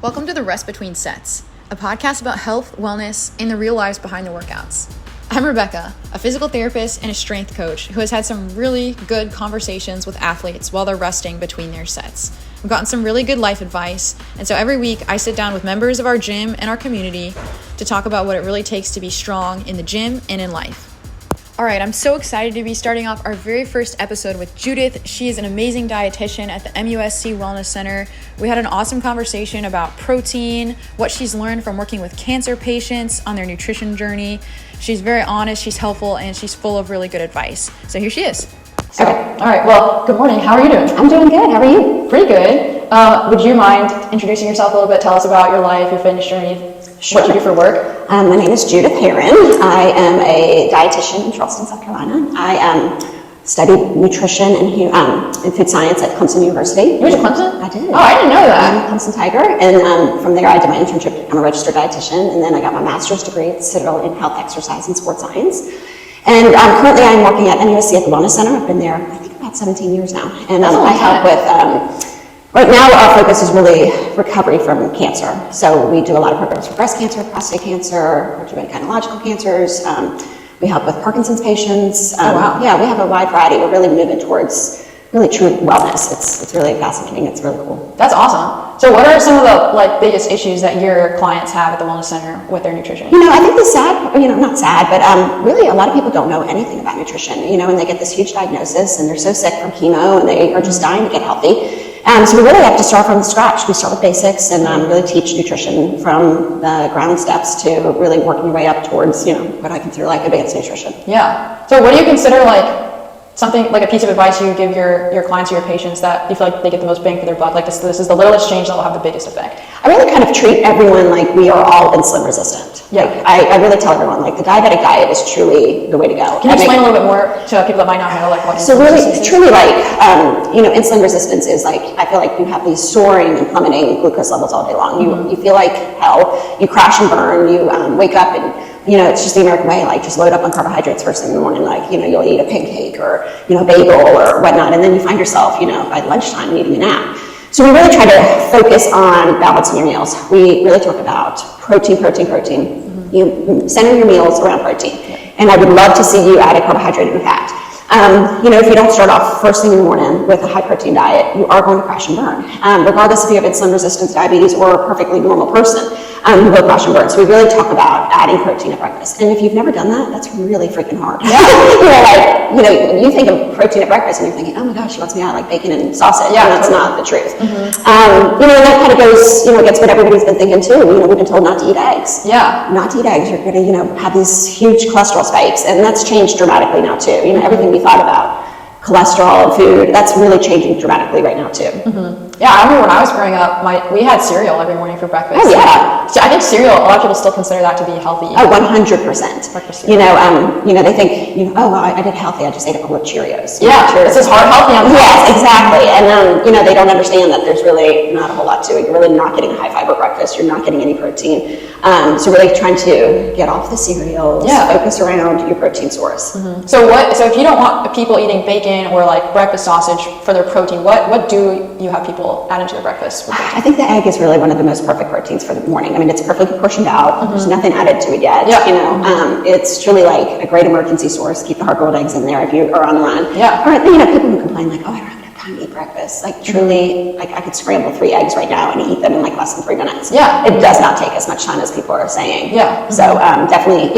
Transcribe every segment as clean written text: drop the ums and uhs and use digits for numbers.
Welcome to the Rest Between Sets, a podcast about health, wellness, and the real lives behind the workouts. I'm Rebecca, a physical therapist and a strength coach who has had some really good conversations with athletes while they're resting between their sets. I've gotten some really good life advice, and so every week I sit down with members of our gym and our community to talk about what it really takes to be strong in the gym and in life. All right, I'm so excited to be starting off our very first episode with Judith. She is an amazing dietitian at the MUSC Wellness Center. We had an awesome conversation about protein, what she's learned from working with cancer patients on their nutrition journey. She's very honest, she's helpful, and she's full of really good advice. So here she is. Okay. All right, well, good morning. How are you doing? I'm doing good. How are you? Pretty good. Would you mind introducing yourself a little bit? Tell us about your life, your fitness journey, Sure. what you do for work. My name is Judith Herrin. I am a dietitian in Charleston, South Carolina. I studied nutrition and food science at Clemson University. You went to Clemson? I did. Oh, I didn't know that. I'm a Clemson Tiger. And from there, I did my internship. I'm a registered dietitian. And then I got my master's degree at Citadel in health, exercise, and sports science. And currently, I'm working at MUSC at the Wellness Center. I've been there, I think, about 17 years now. And I help with... Right now, our focus is really recovery from cancer. So we do a lot of programs for breast cancer, prostate cancer, or gynecological cancers. We help with Parkinson's patients. Wow. Yeah, we have a wide variety. We're really moving towards really true wellness. It's really fascinating. It's really cool. That's awesome. So what are some of the biggest issues that your clients have at the Wellness Center with their nutrition? I think the sad, not sad, but really a lot of people don't know anything about nutrition, and they get this huge diagnosis and they're so sick from chemo and they are just dying to get healthy. So we really have to start from scratch. We start with basics and really teach nutrition from the ground steps to really working your way up towards, what I consider like advanced nutrition. Yeah. So what do you consider something like a piece of advice you give your clients or your patients that you feel like they get the most bang for their buck? Like this is the littlest change that will have the biggest effect. I really kind of treat everyone like we are all insulin resistant. Yeah. I really tell everyone the diabetic diet is truly the way to go. Can you explain a little bit more to people that might not know what so insulin really, resistance is? truly insulin resistance is I feel like you have these soaring and plummeting glucose levels all day long. You feel like hell. You crash and burn. You wake up and it's just the American way, just load up on carbohydrates first thing in the morning, you'll eat a pancake or, a bagel or whatnot, and then you find yourself, by lunchtime needing a nap. So we really try to focus on balancing your meals. We really talk about protein. You center your meals around protein. And I would love to see you add a carbohydrate and fat. If you don't start off first thing in the morning with a high protein diet, you are going to crash and burn. Regardless if you have insulin resistance, diabetes, or a perfectly normal person, you will crash and burn. So we really talk about adding protein at breakfast. And if you've never done that, that's really freaking hard. Yeah. You think of protein at breakfast and you're thinking, oh my gosh, she wants me to add bacon and sausage. Yeah, and that's not the truth. Mm-hmm. And that kind of goes, against what everybody's been thinking too. We've been told not to eat eggs. Yeah. Not to eat eggs, you're going to, have these huge cholesterol spikes. And that's changed dramatically now too. Everything we thought about cholesterol and food, that's really changing dramatically right now too. Mm-hmm. Yeah, I remember when I was growing up, we had cereal every morning for breakfast. Oh yeah. So I think cereal, a lot of people still consider that to be healthy. Oh, 100%. Breakfast cereal. They think, oh, well, I did healthy, I just ate a couple of Cheerios. Yeah, Cheerios. It's hard healthy. Yes, exactly. And they don't understand that there's really not a whole lot to it. You're really not getting a high fiber breakfast. You're not getting any protein. So really trying to get off the cereals, focus around your protein source. Mm-hmm. So if you don't want people eating bacon or breakfast sausage for their protein, what do you have people add into their breakfast? I think the egg is really one of the most perfect proteins for the morning. It's perfectly portioned out. Mm-hmm. There's nothing added to it yet. Yeah. It's truly a great emergency source. Keep the hard-boiled eggs in there if you are on the run. Yeah. Or people who complain oh, I don't have enough time to eat breakfast. Truly, I could scramble 3 eggs right now and eat them in less than 3 minutes. Yeah. It does not take as much time as people are saying. Yeah. So definitely,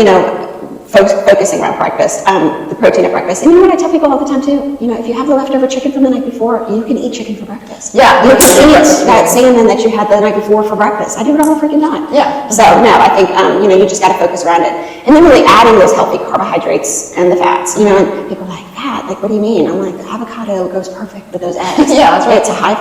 focusing around breakfast, the protein at breakfast. And what I tell people all the time too, if you have the leftover chicken from the night before, you can eat chicken for breakfast. Yeah. You can eat that salmon that you had the night before for breakfast. I do it all the freaking time. Yeah. So no, I think, you just got to focus around it. And then really adding those healthy carbohydrates and the fats, and people are like, fat, what do you mean? I'm like, avocado goes perfect with those eggs. Yeah, that's right. It's a high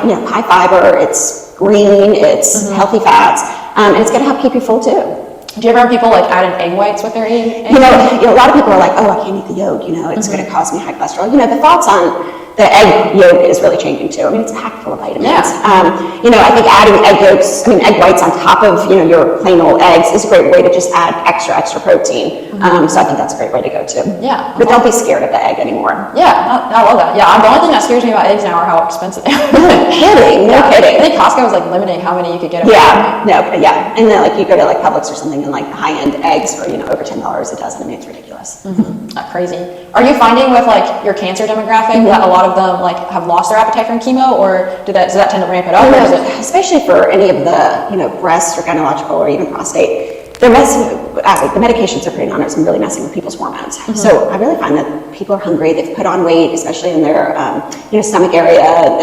fiber, it's green, it's healthy fats, and it's going to help keep you full too. Do you ever have people adding egg whites with their eating? A lot of people are like, oh, I can't eat the yolk, it's going to cause me high cholesterol. The thoughts on The egg yolk is really changing too. I mean, it's packed full of vitamins. Yeah. I think adding egg whites on top of, your plain old eggs is a great way to just add extra protein. So I think that's a great way to go too. Yeah. But don't be scared of the egg anymore. Yeah, I love that. Yeah, the only thing that scares me about eggs now are how expensive they are. No kidding. I think Costco was like limiting how many you could get. Yeah. And then you go to Publix or something and the high-end eggs for, over $10 a dozen. I mean, it's ridiculous. Not crazy. Are you finding with your cancer demographic that a lot of them have lost their appetite from chemo, or does that tend to ramp it up? Especially for any of the breast or gynecological or even prostate, they're the medications are putting on it, really messing with people's hormones. So I really find that people are hungry. They've put on weight, especially in their stomach area.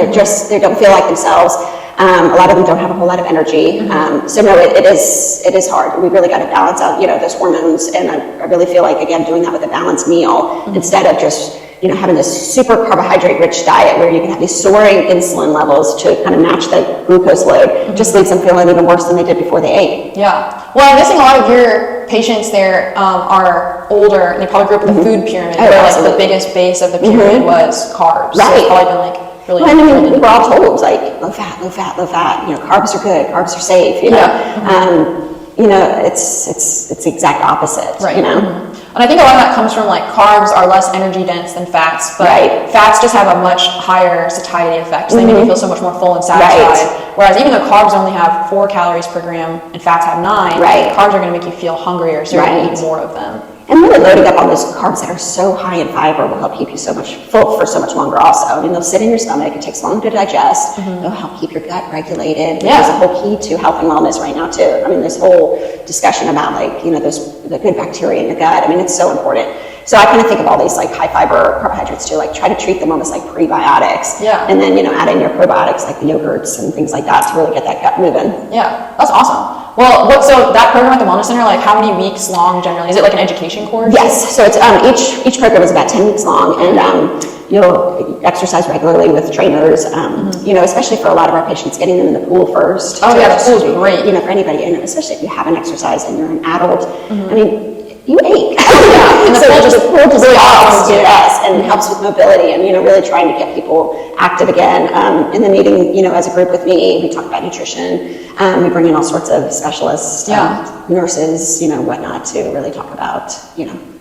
They don't feel like themselves. A lot of them don't have a whole lot of energy. So no, it is hard. We really got to balance out those hormones, and I really feel like, again, doing that with a balanced meal instead of just having this super carbohydrate-rich diet where you can have these soaring insulin levels to kind of match the glucose load. Just leaves them feeling even worse than they did before they ate. Yeah. Well, I'm guessing a lot of your patients there are older, and they probably grew up with the food pyramid, where the biggest base of the pyramid was carbs. Right. So it's probably been really. Well, I mean, we were all told low fat, low fat, low fat. Carbs are good, carbs are safe. It's the exact opposite. Right. And I think a lot of that comes from carbs are less energy dense than fats, but fats just have a much higher satiety effect. So they make you feel so much more full and satisfied. Whereas even though carbs only have 4 calories per gram and fats have 9, carbs are going to make you feel hungrier, so you're going to eat more of them. And really loading up on those carbs that are so high in fiber will help keep you so much full for so much longer also. I mean, they'll sit in your stomach. It takes long to digest. They'll help keep your gut regulated. Which is a whole key to health and wellness right now too. I mean, this whole discussion about the good bacteria in your gut. I mean, it's so important. So I kind of think of all these high fiber carbohydrates too, try to treat them almost like prebiotics. Yeah. And then, add in your probiotics like the yogurts and things like that to really get that gut moving. Yeah, that's awesome. Well, so that program at the Wellness Center, how many weeks long generally? Is it an education course? Yes. So it's each program is about 10 weeks long, and you'll exercise regularly with trainers. Especially for a lot of our patients, getting them in the pool first. Oh yeah, the pool is great. For anybody, and especially if you haven't exercised and you're an adult. I mean, you ache. And so the pool just helps, and helps with mobility, and really trying to get people active again. In the meeting, as a group with me, we talk about nutrition. We bring in all sorts of specialists, nurses, whatnot, to really talk about,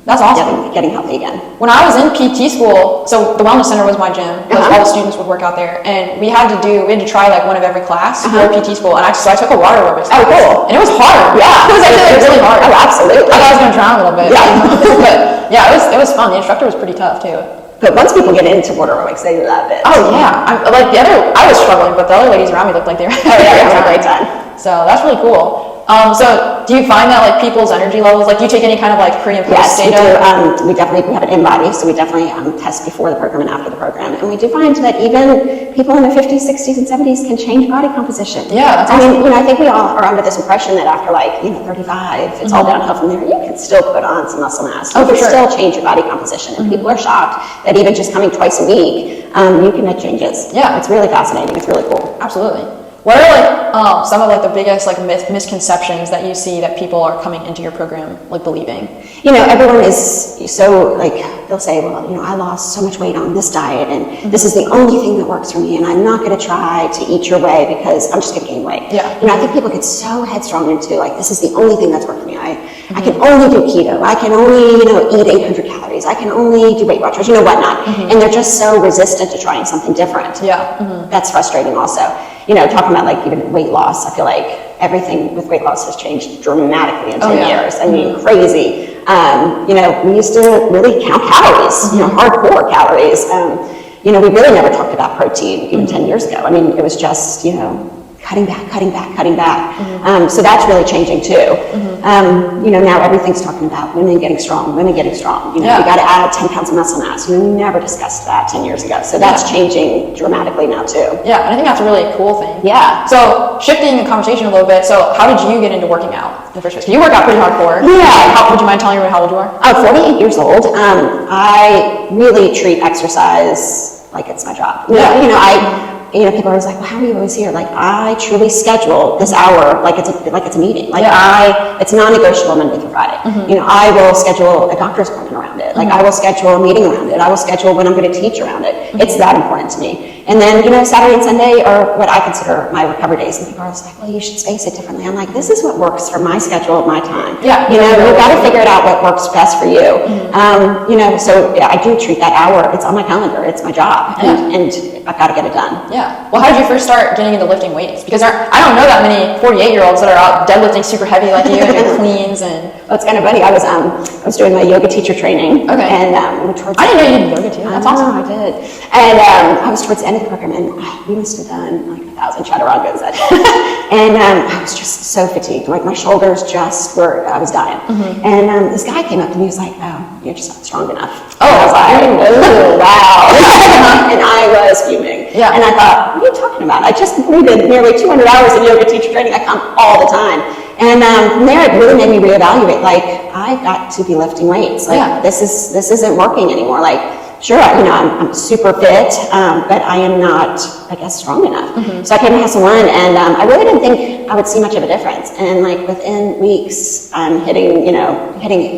that's awesome. Getting healthy again. When I was in PT school, so the Wellness Center was my gym. All the students would work out there, and we had to try one of every class for PT school, and I took a water aerobics class. Oh, cool. And it was hard. Yeah. It was actually really hard. Oh, absolutely. I thought I was going to drown a little bit. Yeah. But yeah, it was fun. The instructor was pretty tough too. But once people get into water aerobics, they love it. Oh yeah. I was struggling, but the other ladies around me looked like they were having a great time. So that's really cool. So do you find that people's energy levels, do you take any kind of pre and post data? Yes, we do. We have an in-body, so we definitely test before the program and after the program. And we do find that even people in the 50s, 60s, and 70s can change body composition. Yeah, that's awesome. I think we all are under this impression that after 35, it's all downhill from there. You can still put on some muscle mass. You can still change your body composition. And people are shocked that even just coming twice a week, you can make changes. Yeah. It's really fascinating. It's really cool. Absolutely. What are some of the biggest misconceptions that you see that people are coming into your program believing? Everyone is so they'll say, well, I lost so much weight on this diet, and this is the only thing that works for me, and I'm not going to try to eat your way because I'm just going to gain weight. Yeah. I think people get so headstrong into this is the only thing that's worked for me. I can only do keto. I can only eat 800 calories. I can only do Weight Watchers, whatnot, and they're just so resistant to trying something different. Yeah. That's frustrating also. Talking about even weight loss, I feel like everything with weight loss has changed dramatically in 10 years. I mean, crazy. We used to really count calories, hardcore calories. We really never talked about protein even 10 years ago. I mean, it was just, cutting back. So that's really changing too. Now everything's talking about women getting strong. You got to add 10 pounds of muscle mass. We never discussed that 10 years ago. So that's changing dramatically now too. Yeah, and I think that's a really cool thing. Yeah. So shifting the conversation a little bit, so how did you get into working out in the first place? You work out pretty hardcore. Yeah. Would you mind telling me how old you are? I'm 48 years old. I really treat exercise like it's my job. people are always like, well, how are you always here? Like, I truly schedule this hour like it's a meeting. Like, it's non-negotiable Monday through Friday. I will schedule a doctor's appointment around it. Like, I will schedule a meeting around it. I will schedule when I'm going to teach around it. It's that important to me. And then, Saturday and Sunday are what I consider my recovery days. And people are always like, well, you should space it differently. I'm like, this is what works for my schedule at my time. Yeah. You've got to figure it out what works best for you. So I do treat that hour. It's on my calendar. It's my job. And I've got to get it done. Yeah. Well, how did you first start getting into lifting weights? Because I don't know that many 48-year-olds that are out deadlifting super heavy like you and doing cleans and... Well, it's kind of funny. I was doing my yoga teacher training. Okay. And I didn't know you did yoga too. That's awesome. I did. And I was towards the end of the program, and we must have done like 1,000 chaturangas that day. And I was just so fatigued. Like, my shoulders just were, I was dying. And this guy came up to me. He was like, oh, you're just not strong enough. Oh, and I was like, oh, wow. And I was fuming. Yeah. And I thought, what are you talking about? I just completed nearly 200 hours of yoga teacher training. I come all the time. And from there, it really made me reevaluate. Like, I've got to be lifting weights. Like, this isn't working anymore. Like, sure, I'm super fit, but I am not, I guess, strong enough. So I came to S1E1, and I really didn't think I would see much of a difference. And like within weeks, I'm hitting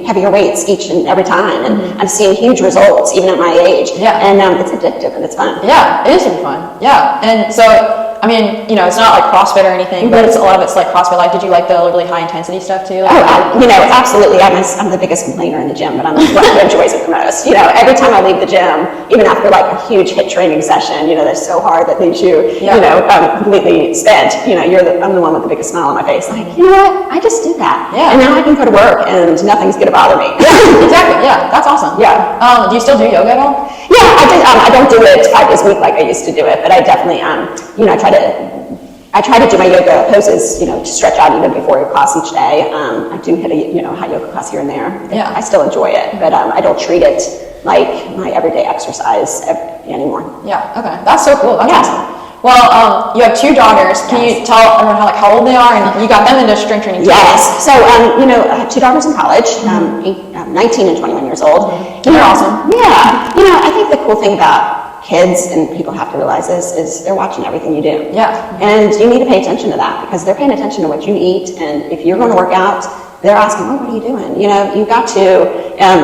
heavier weights each and every time, and I'm seeing huge results even at my age. Yeah. And it's addictive and it's fun. Yeah, it is super fun. Yeah, and so. I mean, it's not like CrossFit or anything, but a lot of it's like CrossFit. Like, did you like the really high intensity stuff too? Absolutely. I'm the biggest complainer in the gym, but I'm the one who enjoys it the most. Every time I leave the gym, even after like a huge HIIT training session, that's so hard that leaves you, completely spent. I'm the one with the biggest smile on my face. Like, you know what? I just did that. Yeah. And now I can go to work and nothing's going to bother me. Yeah, exactly. Yeah, that's awesome. Yeah. Do you still do yoga at all? Yeah, I did. I don't do it 5 days a week like I used to do it, but I definitely, I try to do my yoga poses, to stretch out even before your class each day. I do hit a, high yoga class here and there. Yeah. I still enjoy it, but I don't treat it like my everyday exercise anymore. Yeah. Okay. That's so cool. That's awesome. Well, you have 2 daughters. Can you tell everyone how old they are, and you got them into strength training too? Yes. So, I have 2 daughters in college, 19 and 21 years old. They're awesome. Yeah. I think the cool thing about kids, and people have to realize this, is they're watching everything you do. Yeah. And you need to pay attention to that, because they're paying attention to what you eat, and if you're going to work out, they're asking, oh, what are you doing? You've got to,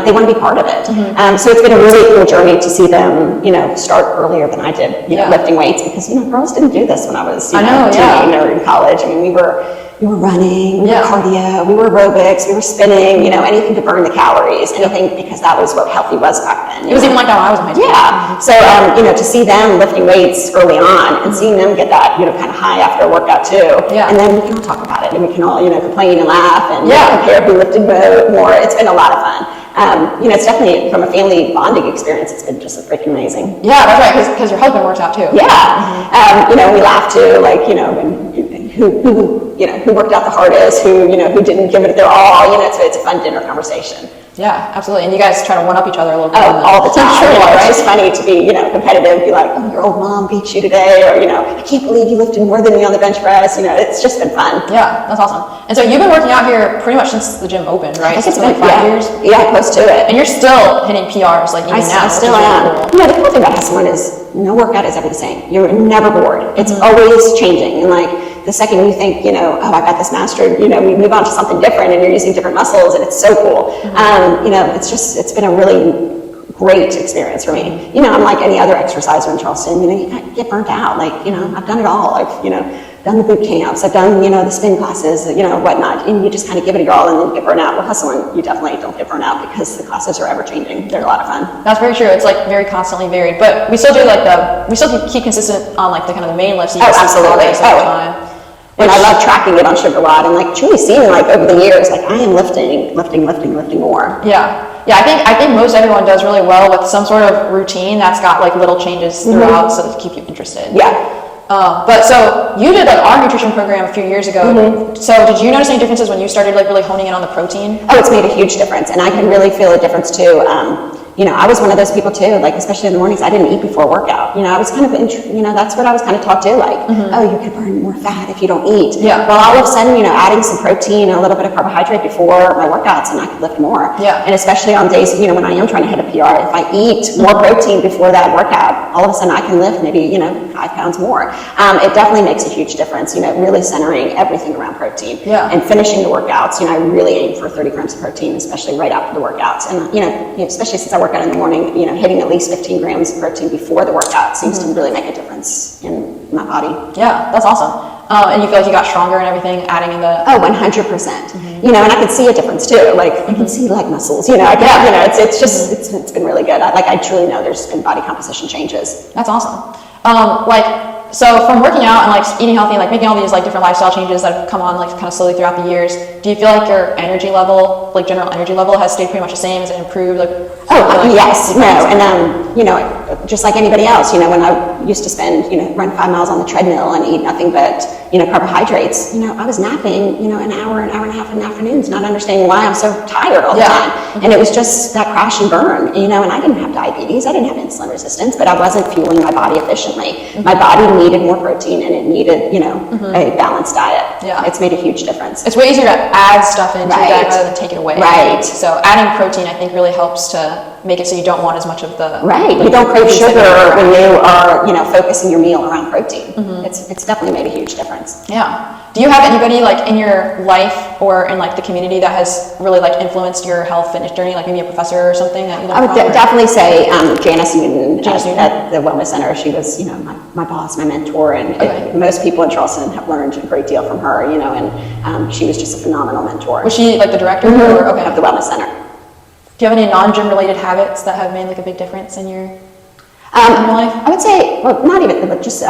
they want to be part of it. So it's been a really cool journey to see them, start earlier than I did, lifting weights, because, girls didn't do this when I was, teen or in college. I mean, we were running, we were cardio, we were aerobics, we were spinning, anything to burn the calories, anything, because that was what healthy was back then. It was even like that when I was in high school. Yeah. So, to see them lifting weights early on and seeing them get that, kind of high after a workout too. Yeah. And then we can all talk about it, and we can all, complain and laugh and compare who lifted more. It's been a lot of fun. It's definitely, from a family bonding experience, it's been just freaking amazing. Yeah, that's right, because your husband works out too. Yeah. We laugh too, like, who worked out the hardest, who didn't give it their all, so it's a fun dinner conversation. Yeah, absolutely. And you guys try to one up each other a little bit. Oh, all the time. Sure, right? It's just funny to be, competitive, be like, oh, your old mom beat you today, or, I can't believe you lifted more than me on the bench press. It's just been fun. Yeah, that's awesome. And so you've been working out here pretty much since the gym opened, right? I think it's been like 5 years? Yeah, close to it. And you're still hitting PRs like even now. I still am. Really cool. The cool thing about S1 is no workout is ever the same. You're never bored. It's always changing. And like the second you think, oh, I got this mastered, we move on to something different, and you're using different muscles, and it's so cool. It's been a really great experience for me. I'm like any other exerciser in Charleston. You get burnt out. Like, I've done it all. I've, done the boot camps. I've done, the spin classes, whatnot. And you just kind of give it your all, and then you get burnt out. Well, hustling, you definitely don't get burnt out, because the classes are ever changing. They're a lot of fun. That's very true. It's like very constantly varied. But we still do we still keep consistent on like the kind of the main lifts. Absolutely. Time. And I love tracking it on Sugar Rod, and like truly seeing like over the years, like I am lifting more. Yeah. Yeah, I think most everyone does really well with some sort of routine that's got like little changes throughout, so to keep you interested. Yeah. But so you did our nutrition program a few years ago. So did you notice any differences when you started like really honing in on the protein? Oh, it's made a huge difference, and I can really feel a difference too. I was one of those people too, like, especially in the mornings, I didn't eat before workout. I was kind of, that's what I was kind of taught too, like, oh, you could burn more fat if you don't eat. Yeah. Well, all of a sudden, adding some protein and a little bit of carbohydrate before my workouts, and I could lift more. Yeah. And especially on days, when I am trying to hit a PR, if I eat more protein before that workout, all of a sudden I can lift maybe, 5 pounds more. It definitely makes a huge difference, really centering everything around protein. Yeah. And finishing the workouts, I really aim for 30 grams of protein, especially right after the workouts. And, especially since I work out in the morning, hitting at least 15 grams of protein before the workout seems to really make a difference in my body. Yeah, that's awesome. And you feel like you got stronger and everything, adding in the... Oh, 100%. And I can see a difference too. Like, I can see leg muscles, it's been really good. I truly know there's been body composition changes. That's awesome. So from working out and like eating healthy, like making all these like different lifestyle changes that have come on like kind of slowly throughout the years, do you feel like your energy level, like general energy level, has stayed pretty much the same? Has it improved? Yes, no, and just like anybody else, when I used to run 5 miles on the treadmill and eat nothing but carbohydrates, I was napping an hour and a half in the afternoons, not understanding why I'm so tired all the time. And it was just that crash and burn, and I didn't have diabetes, I didn't have insulin resistance, but I wasn't fueling my body efficiently. My body needed more protein, and it needed a balanced diet. It's made a huge difference. It's way easier to add stuff into your diet rather than take it away. Right. So adding protein, I think, really helps to make it so you don't want as much of the... Right. You don't crave sugar when you are, focusing your meal around protein. It's definitely made a huge difference. Yeah. Do you have anybody like in your life or in like the community that has really like influenced your health fitness journey, like maybe a professor or something that you learned from? I would definitely say Janice Newton at the Wellness Center. She was, my boss, my mentor, and most people in Charleston have learned a great deal from her, and she was just a phenomenal mentor. Was she like the director of the Wellness Center? Do you have any non-gym related habits that have made like a big difference in your life? I would say, well, not even, but just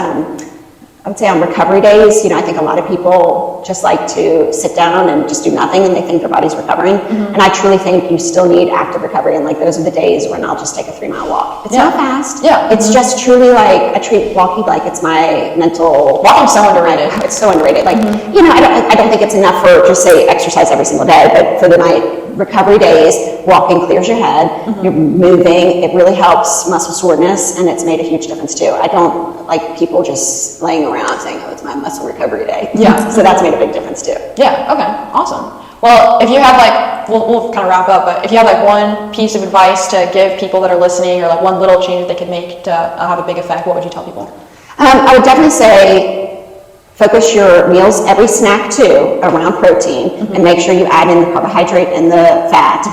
I would say on recovery days, I think a lot of people just like to sit down and just do nothing, and they think their body's recovering. And I truly think you still need active recovery, and like those are the days when I'll just take a 3-mile walk. It's not fast. Yeah. It's just truly like, I treat walking like it's my mental... Walking's so underrated. It's so underrated. Like, I don't think it's enough for just say exercise every single day, but for the recovery days, walking clears your head, you're moving, it really helps muscle soreness, and it's made a huge difference too. I don't like people just laying around saying, oh, it's my muscle recovery day. Yeah. So that's made a big difference too. Yeah, okay, awesome. Well, if you have like, we'll kind of wrap up, but if you have like one piece of advice to give people that are listening, or like one little change that they could make to have a big effect, what would you tell people? I would definitely say, focus your meals, every snack too, around protein, and make sure you add in the carbohydrate and the fat,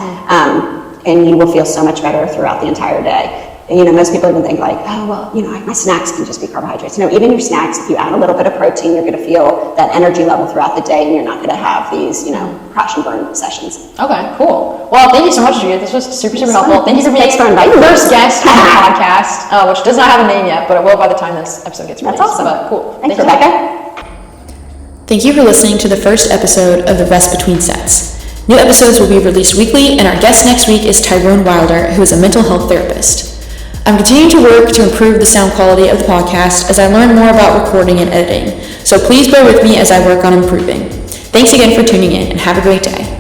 and you will feel so much better throughout the entire day. Most people even think like, oh, well, my snacks can just be carbohydrates. No, even your snacks, if you add a little bit of protein, you're going to feel that energy level throughout the day, and you're not going to have these, crash and burn sessions. Okay, cool. Well, thank you so much, Judith. This was super helpful. Thank you for being the first guest on the podcast, which does not have a name yet, but it will by the time this episode gets released. That's awesome. But cool. Thanks, Rebecca. Thank you for listening to the first episode of The Rest Between Sets. New episodes will be released weekly, and our guest next week is Tyrone Wilder, who is a mental health therapist. I'm continuing to work to improve the sound quality of the podcast as I learn more about recording and editing, so please bear with me as I work on improving. Thanks again for tuning in, and have a great day.